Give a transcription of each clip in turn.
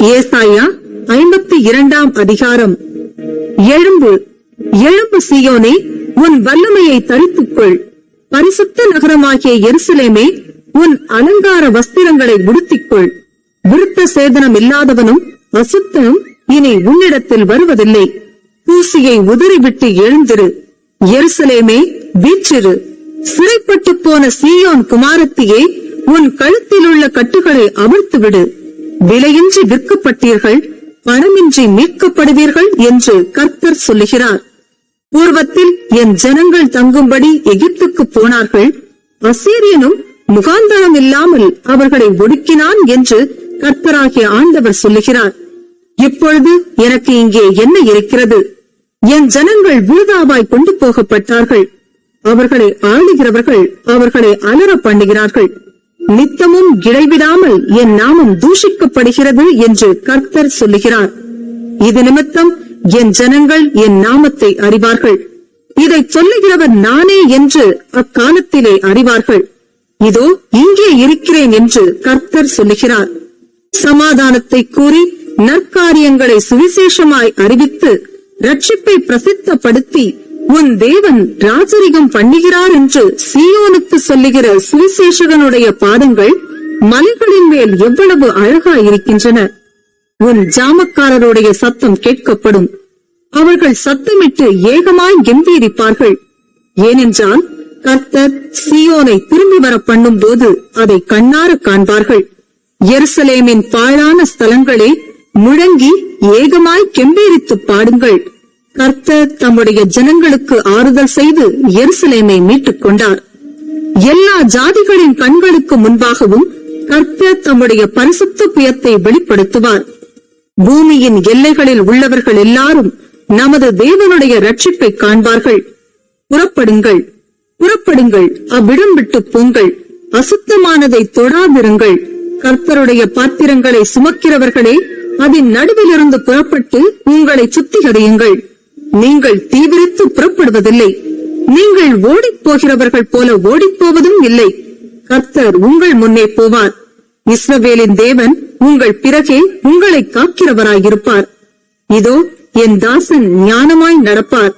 ஏசாயா 52 அதிகாரம். எழும்பு, எழும்பு சீயோனே, உன் வல்லமையை தரித்துக்கொள். பரிசுத்த நகரமாகிய எருசலேமே, உன் அலங்கார வஸ்திரங்களை உடுத்திக்கொள். விருத்த சேதனம் இல்லாதவனும் அசுத்தனும் இனி உன்னிடத்தில் வருவதில்லை. பூசியை உதறிவிட்டு எழுந்திரு. எருசலேமே, வீற்றிரு. சிறைப்பட்டு போன சீயோன் குமாரத்தியே, உன் கழுத்தில் உள்ள கட்டுகளை அவிழ்த்துவிடு. விலையின்றி விற்கப்பட்டீர்கள், பணமின்றி மீட்கப்படுவீர்கள் என்று கர்த்தர் சொல்லுகிறார். பூர்வத்தில் என் ஜனங்கள் தங்கும்படி எகிப்துக்கு போனார்கள். அசீரியனும் முகாந்தரம் இல்லாமல் அவர்களை ஒடுக்கினான் என்று கர்த்தராகிய ஆண்டவர் சொல்லுகிறார். இப்பொழுது எனக்கு இங்கே என்ன இருக்கிறது? என் ஜனங்கள் வீதாவாய் கொண்டு போகப்பட்டார்கள். அவர்களை ஆளுகிறவர்கள் அவர்களை அலற பண்ணுகிறார்கள். நித்தமும் இடைவிடாமல் என் நாமம் தூஷிக்கப்படுகிறது என்று கர்த்தர் சொல்லுகிறார். இது நிமித்தம் என் ஜனங்கள் என் நாமத்தை அறிவார்கள். இதை சொல்லுகிறவர் நானே என்று அக்காலத்திலே அறிவார்கள். இதோ இங்கே இருக்கிறேன் என்று கர்த்தர் சொல்லுகிறார். சமாதானத்தை கூறி நற்காரியங்களை சுவிசேஷமாய் அறிவித்து ரட்சிப்பை பிரசித்தப்படுத்தி உன் தேவன் ராஜரிகம் பண்ணுகிறார் என்று சீயோனுக்கு சொல்லுகிற சுவிசேஷகனுடைய பாதங்கள் மலைகளின் மேல் எவ்வளவு அழகாயிருக்கின்றன. உன் ஜாமக்காரருடைய சத்தம் கேட்கப்படும். அவர்கள் சத்தமிட்டு ஏகமாய் கெம்பீரிப்பார்கள். ஏனென்றால் கர்த்தர் சீயோனை திரும்பி வர பண்ணும் போது அதை கண்ணார காண்பார்கள். எருசலேமின் பாழான ஸ்தலங்களே, முழங்கி ஏகமாய் கெம்பீரித்து பாடுங்கள். கர்த்தர் தம்முடைய ஜனங்களுக்கு ஆறுதல் செய்து எருசலேமை மீட்டுக் கொண்டார். எல்லா ஜாதிகளின் கண்களுக்கு முன்பாகவும் கர்த்தர் தம்முடைய பரிசுத்த புயத்தை வெளிப்படுத்துவார். பூமியின் எல்லைகளில் உள்ளவர்கள் எல்லாரும் நமது தேவனுடைய ரட்சிப்பை காண்பார்கள். புறப்படுங்கள், புறப்படுங்கள், அவ்விடம் விட்டு போங்கள். அசுத்தமானதை தொடாதிருங்கள். கர்த்தருடைய பாத்திரங்களை சுமக்கிறவர்களே, அதன் நடுவிலிருந்து புறப்பட்டு உங்களை சுத்திகரியுங்கள். நீங்கள் தீவிரித்து புறப்படுவதில்லை. நீங்கள் ஓடிப் போகிறவர்கள் போல ஓடிப்போவதும் இல்லை. கர்த்தர் உங்கள் முன்னே போவார். இஸ்ரவேலின் தேவன் உங்கள் பிறகே உங்களை காக்கிறவராயிருப்பார். இதோ என் தாசன் ஞானமாய் நடப்பார்.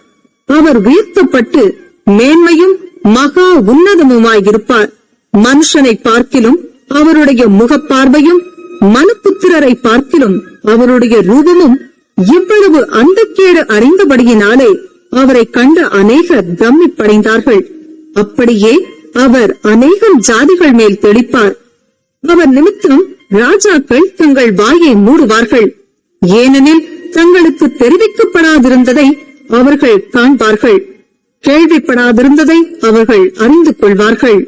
அவர் உயர்த்தப்பட்டு மேன்மையும் மகா உன்னதமுமாயிருப்பார். மனுஷனை பார்க்கிலும் அவருடைய முகப்பார்வையும் மனுபுத்திரரை பார்க்கிலும் அவருடைய ரூபமும் இவ்வளவு அந்தக்கேடு அறிந்தபடியினாலே அவரை கண்ட அநேகர் பிரமிப்படைந்தார்கள். அப்படியே அவர் அநேகம் ஜாதிகள் மேல் தெளிப்பார். அவர் நிமித்தம் ராஜாக்கள் தங்கள் வாயை மூடுவார்கள். ஏனெனில் தங்களுக்கு தெரிவிக்கப்படாதிருந்ததை அவர்கள் காண்பார்கள், கேள்விப்படாதிருந்ததை அவர்கள் அறிந்து கொள்வார்கள்.